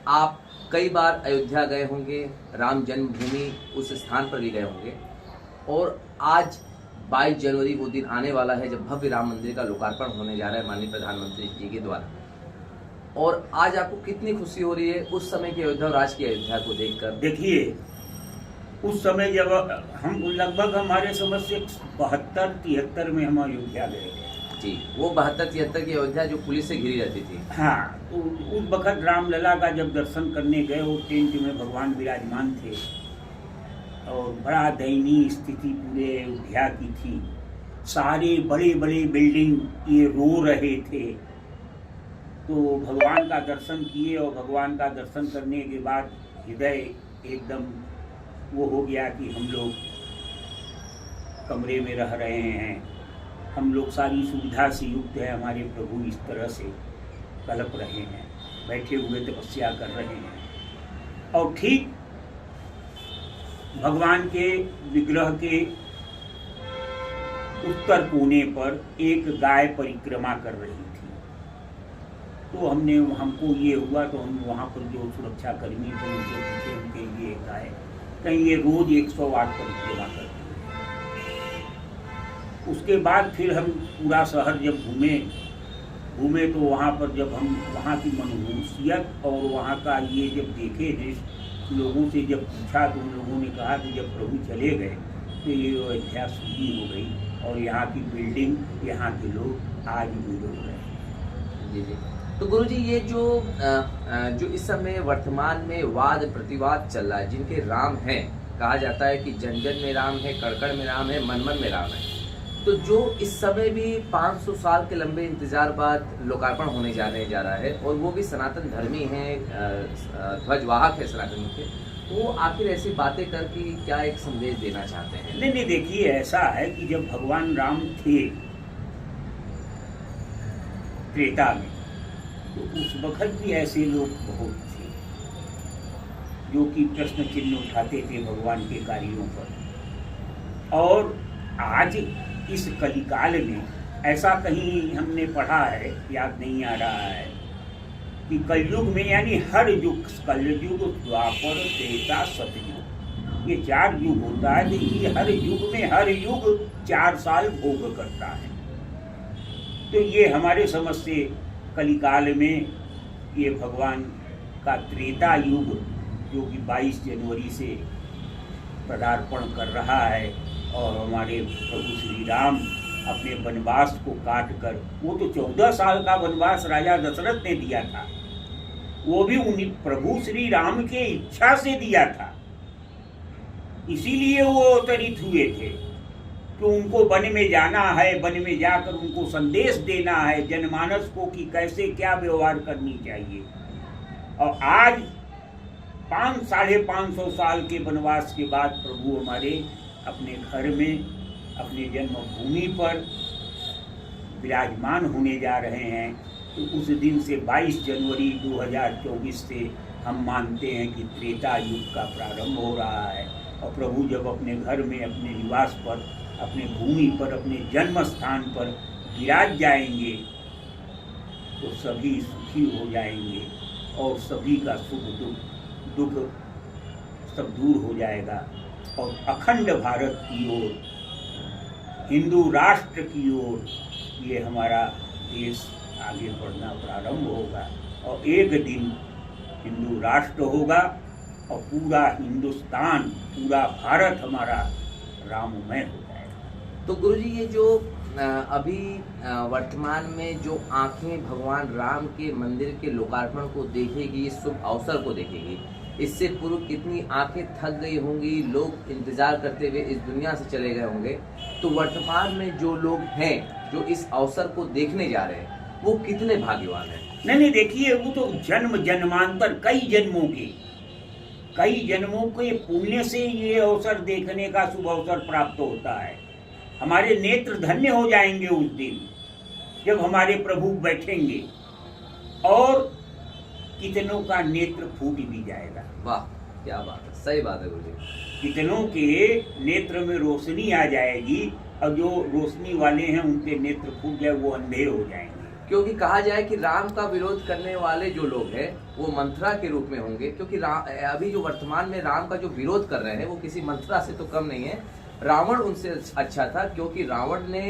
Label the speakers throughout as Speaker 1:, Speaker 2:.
Speaker 1: आप कई बार अयोध्या गए होंगे, राम जन्मभूमि उस स्थान पर भी गए होंगे, और आज 22 जनवरी वो दिन आने वाला है जब भव्य राम मंदिर का लोकार्पण होने जा रहा है माननीय प्रधानमंत्री जी के द्वारा। और आज आपको कितनी खुशी हो रही है उस समय की अयोध्या और आज की अयोध्या को देखकर?
Speaker 2: देखिए, उस समय जब हम लगभग हमारे समझ से 72-73 में हम अयोध्या गए
Speaker 1: जी, वो 72-73 की अयोध्या जो पुलिस से घिरी रहती थी।
Speaker 2: हाँ, तो उस वक्त रामलला का जब दर्शन करने गए, वो टेंट में भगवान विराजमान थे और बड़ा दयनीय स्थिति पूरे अयोध्या की थी। सारे बड़े बड़े बिल्डिंग ये रो रहे थे। तो भगवान का दर्शन किए और भगवान का दर्शन करने के बाद हृदय एकदम वो हो गया कि हम लोग कमरे में रह रहे हैं, हम लोग सारी सुविधा से युक्त है, हमारे प्रभु इस तरह से कल्प रहे हैं, बैठे हुए तपस्या कर रहे हैं। और ठीक भगवान के विग्रह के उत्तर कोने पर एक गाय परिक्रमा कर रही थी। तो हमको ये हुआ, तो हम वहाँ पर जो सुरक्षा कर्मी थे उनसे पूछे, उनके लिए गाय कहीं ये रोज 108 परिक्रमा करती है। उसके बाद फिर हम पूरा शहर जब घूमे तो वहाँ पर जब हम वहाँ की मनहूसियत और वहाँ का ये जब देखे दृश्य, लोगों से जब पूछा तो उन लोगों ने कहा कि जब प्रभु चले गए तो ये अयोध्या सूनी हो गई और यहाँ की बिल्डिंग, यहाँ के लोग आज भी रो रहे हैं।
Speaker 1: जी जी। तो गुरुजी, ये जो इस समय वर्तमान में वाद प्रतिवाद चल रहा है, जिनके राम हैं, कहा जाता है कि जन जन में राम है, कण में राम है, मन मन में राम है, तो जो इस समय भी 500 साल के लंबे इंतजार बाद लोकार्पण होने जा रहा है, और वो भी सनातन धर्मी हैं, ध्वजवाहक है सनातन के, वो आखिर ऐसी बातें करके क्या एक संदेश देना चाहते हैं?
Speaker 2: नहीं, देखिए, ऐसा है कि जब भगवान राम थे त्रेता में, तो उस वक्त भी ऐसे लोग बहुत थे जो कि प्रश्न चिन्ह उठाते थे भगवान के कार्यों पर। और आज इस कलिकाल में ऐसा कहीं हमने पढ़ा है, याद नहीं आ रहा है, कि कलयुग में, यानी हर युग, कलयुग, द्वापर, त्रेता, सतयुग, ये 4 युग होता है। तो हर युग में हर युग 4 साल भोग करता है। तो ये हमारे समझ से कलिकाल में ये भगवान का त्रेता युग, जो कि 22 जनवरी से पदार्पण कर रहा है, और हमारे प्रभु श्री राम अपने वनवास को काट कर, वो तो 14 साल का वनवास राजा दशरथ ने दिया था, वो भी उन्हीं प्रभु श्री राम के इच्छा से दिया था। इसीलिए वो अवतरित हुए थे कि उनको वन में जाना है, वन में जाकर उनको संदेश देना है जनमानस को कि कैसे क्या व्यवहार करनी चाहिए। और आज 500-550 साल के वनवास के बाद प्रभु हमारे अपने घर में, अपने जन्मभूमि पर विराजमान होने जा रहे हैं। तो उस दिन से 22 जनवरी 2024 से हम मानते हैं कि त्रेता युग का प्रारंभ हो रहा है। और प्रभु जब अपने घर में, अपने निवास पर, अपने भूमि पर, अपने जन्म स्थान पर विराज जाएंगे तो सभी सुखी हो जाएंगे और सभी का सुख दुख सब दूर हो जाएगा। और अखंड भारत की ओर, हिंदू राष्ट्र की ओर ये हमारा देश आगे बढ़ना प्रारंभ होगा। और एक दिन हिंदू राष्ट्र होगा और पूरा हिंदुस्तान, पूरा भारत हमारा राममय हो जाएगा।
Speaker 1: तो गुरुजी, ये जो अभी वर्तमान में जो आंखें भगवान राम के मंदिर के लोकार्पण को देखेगी, इस शुभ अवसर को देखेगी, इससे पूर्व कितनी आंखें थक गई होंगी, लोग इंतजार करते हुए इस दुनिया से चले गए होंगे। तो वर्तमान में जो लोग हैं, जो इस अवसर को देखने जा रहे हैं, वो कितने भाग्यवान हैं?
Speaker 2: नहीं, देखिए, वो तो जन्म जन्मांतर, कई जन्मों के पुण्य से ये अवसर देखने का शुभ अवसर प्राप्त होता है। हमारे नेत्र धन्य हो जाएंगे उस दिन जब हमारे प्रभु बैठेंगे, और कितनों का नेत्र फूट भी जाएगा।
Speaker 1: वाह, क्या बात है, सही बात है गुरुजी।
Speaker 2: कितनों के नेत्र में रोशनी आ जाएगी, और जो रोशनी वाले हैं उनके नेत्र फूट जाए, वो अंधे हो जाएंगे।
Speaker 1: क्योंकि कहा जाए कि राम का विरोध करने वाले जो लोग हैं वो मंथरा के रूप में होंगे, क्योंकि अभी जो वर्तमान में राम का जो विरोध कर रहे हैं वो किसी मंथरा से तो कम नहीं है। रावण उनसे अच्छा था, क्योंकि रावण ने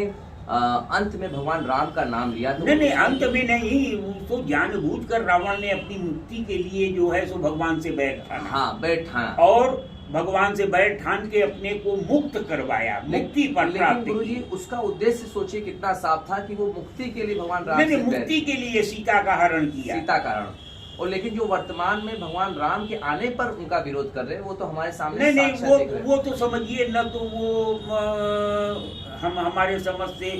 Speaker 1: अंत में भगवान राम का नाम लिया। तो
Speaker 2: नहीं, अंत में नहीं, उसको जानबूझकर रावण ने अपनी मुक्ति के लिए जो है सो भगवान से बैठ ठाना।
Speaker 1: हाँ, बैठ ठाना
Speaker 2: और भगवान से बैठ ठान के अपने को मुक्त करवाया, मुक्ति पर प्राप्त।
Speaker 1: गुरुजी, उसका उद्देश्य सोचिए कितना साफ था कि वो मुक्ति के लिए भगवान राम
Speaker 2: ने मुक्ति के लिए सीता का हरण किया,
Speaker 1: सीता का हरण। और लेकिन जो वर्तमान में भगवान राम के आने पर उनका विरोध कर रहे हैं वो तो हमारे सामने
Speaker 2: नहीं, वो तो समझिए न, तो वो हम हमारे समझ से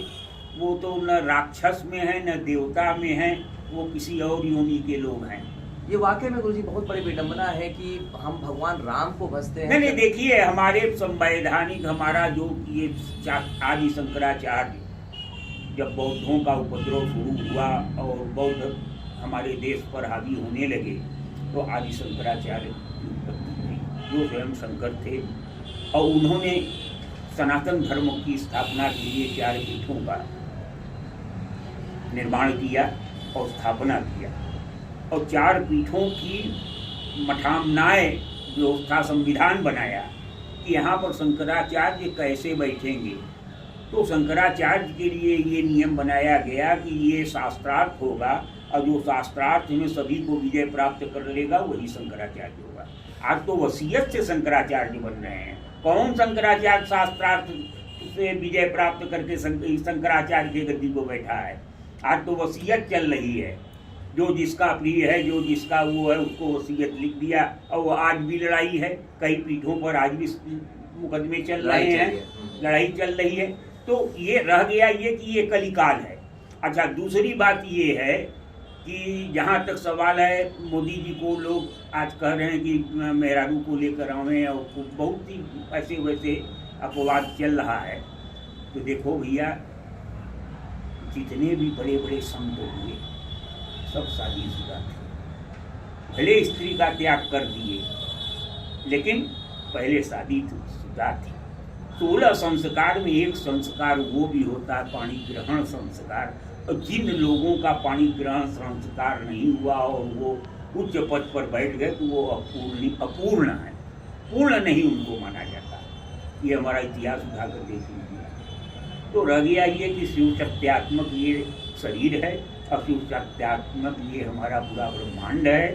Speaker 2: वो तो न राक्षस में है न देवता में है, वो किसी और योनि के लोग हैं।
Speaker 1: ये वाकई में गुरुजी बहुत बड़ी विडंबना है कि हम भगवान राम को भजते हैं।
Speaker 2: नहीं, देखिए हमारे संवैधानिक हमारा जो ये आदि शंकराचार्य जब बौद्धों का उपद्रव शुरू हुआ और बौद्ध हमारे देश पर हावी होने लगे तो आदि शंकराचार्य की उत्पत्ति हुई, जो स्वयं शंकर थे। और उन्होंने सनातन धर्म की स्थापना के लिए 4 पीठों का निर्माण किया और स्थापना किया, और 4 पीठों की मठामनाए व्यवस्था संविधान बनाया कि यहाँ पर शंकराचार्य कैसे बैठेंगे। तो शंकराचार्य के लिए ये नियम बनाया गया कि ये शास्त्रार्थ होगा, और जो शास्त्रार्थ में सभी को विजय प्राप्त कर लेगा वही शंकराचार्य होगा। आज तो वसीयत से शंकराचार्य बन रहे हैं। कौन शंकराचार्य शास्त्रार्थ से विजय प्राप्त करके शंकराचार्य की गद्दी को बैठा है? आज तो वसीयत चल रही है, जो जिसका प्रिय है, जो जिसका वो है, उसको वसीयत लिख दिया। और वो आज भी लड़ाई है, कई पीठों पर आज भी मुकदमे चल रहे हैं, लड़ाई चल रही है। तो ये रह गया ये कि ये कलिकाल है। अच्छा, दूसरी बात ये है कि जहाँ तक सवाल है, मोदी जी को लोग आज कह रहे हैं कि मेहरारू को लेकर आवे, और बहुत ही ऐसे वैसे अपवाद चल रहा है। तो देखो भैया, जितने भी बड़े बड़े संत हुए सब शादीशुदा थे, भले स्त्री का त्याग कर दिए लेकिन पहले शादीशुदा थी। 16 संस्कार में एक संस्कार वो भी होता है पाणी ग्रहण संस्कार। और जिन लोगों का पाणी ग्रहण संस्कार नहीं हुआ और वो उच्च पद पर बैठ गए तो वो अपूर्ण है, पूर्ण नहीं उनको माना जाता। ये हमारा इतिहास उठाकर देख लीजिए। तो रह गया ये कि शिव सत्यात्मक ये शरीर है और शिव सत्यात्मक ये हमारा पूरा ब्रह्मांड है।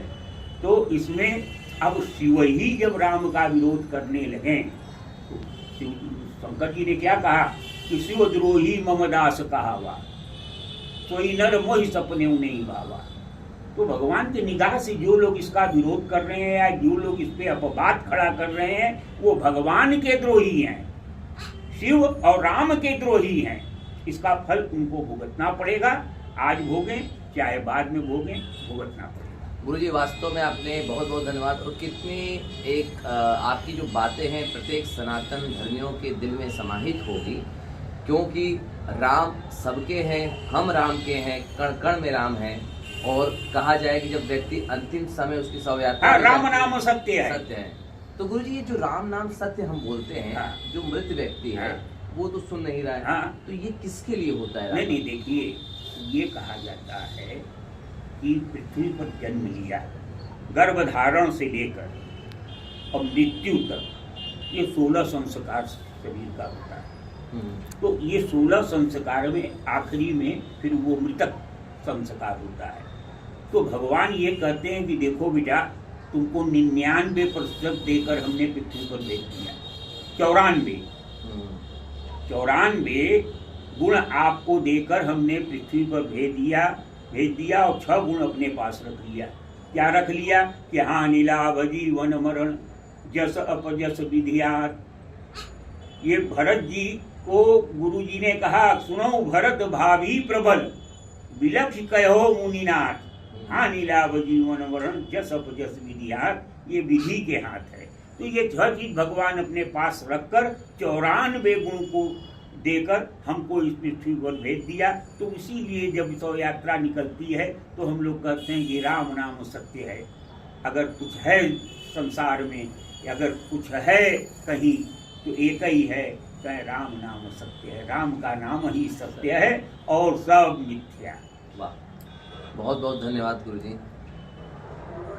Speaker 2: तो इसमें अब शिव ही जब राम का विरोध करने लगे तो शंकर जी ने क्या कहा कि शिवद्रोही मम दास कहावा, कोई नर मोहि सपने नहीं भावा। तो भगवान की निगाह से जो लोग इसका विरोध कर रहे हैं या जो लोग इस पे अपवाद खड़ा कर रहे हैं वो भगवान के द्रोही हैं, शिव और राम के द्रोही हैं। इसका फल उनको भुगतना पड़ेगा, आज भोगें चाहे बाद में भोगें, भुगतना पड़ेगा।
Speaker 1: गुरुजी, वास्तव में आपने बहुत बहुत धन्यवाद। और कितनी एक आपकी जो बातें हैं प्रत्येक सनातन धर्मियों के दिल में समाहित होगी, क्योंकि राम सबके हैं, हम राम के हैं, कण कण में राम हैं। और कहा जाए कि जब व्यक्ति अंतिम समय उसकी शव यात्रा,
Speaker 2: राम नाम सत्य है,
Speaker 1: सत्य है। तो गुरुजी, ये जो राम नाम सत्य हम बोलते हैं, जो मृत व्यक्ति है वो तो सुन नहीं रहा है, तो ये किसके लिए होता है?
Speaker 2: नहीं, देखिए, ये कहा जाता है कि पृथ्वी पर जन्म लिया, गर्भधारण से लेकर और मृत्यु तक ये 16 संस्कार शरीर का होता है। तो ये 16 संस्कार में आखिरी में फिर वो मृतक संस्कार होता है। तो भगवान ये कहते हैं कि देखो बेटा, तुमको 99% देकर हमने पृथ्वी पर भेज दिया, 94 गुण आपको देकर हमने पृथ्वी पर भेज दिया और 6 गुण अपने पास रख लिया। क्या रख लिया कि हाँ नीलाभजी वन मरण जस अपजस विधियात। ये भरत जी को गुरु जी ने कहा, सुनो भरत भाभी प्रबल विलक्ष कहो मुनिनाथ, हाँ नीलाभजी वन मरण जस अपजस विधियात। ये विधि के हाथ है। तो ये 6 चीज भगवान अपने पास रखकर 94 गुण को देकर हमको इस पृथ्वी पर भेज दिया। तो इसीलिए जब शव यात्रा निकलती है तो हम लोग कहते हैं कि राम नाम सत्य है। अगर कुछ है संसार में, अगर कुछ है कहीं, तो एक ही है, कहे राम नाम सत्य है। राम का नाम ही सत्य है और सब मिथ्या।
Speaker 1: वाह। बहुत बहुत धन्यवाद गुरुजी।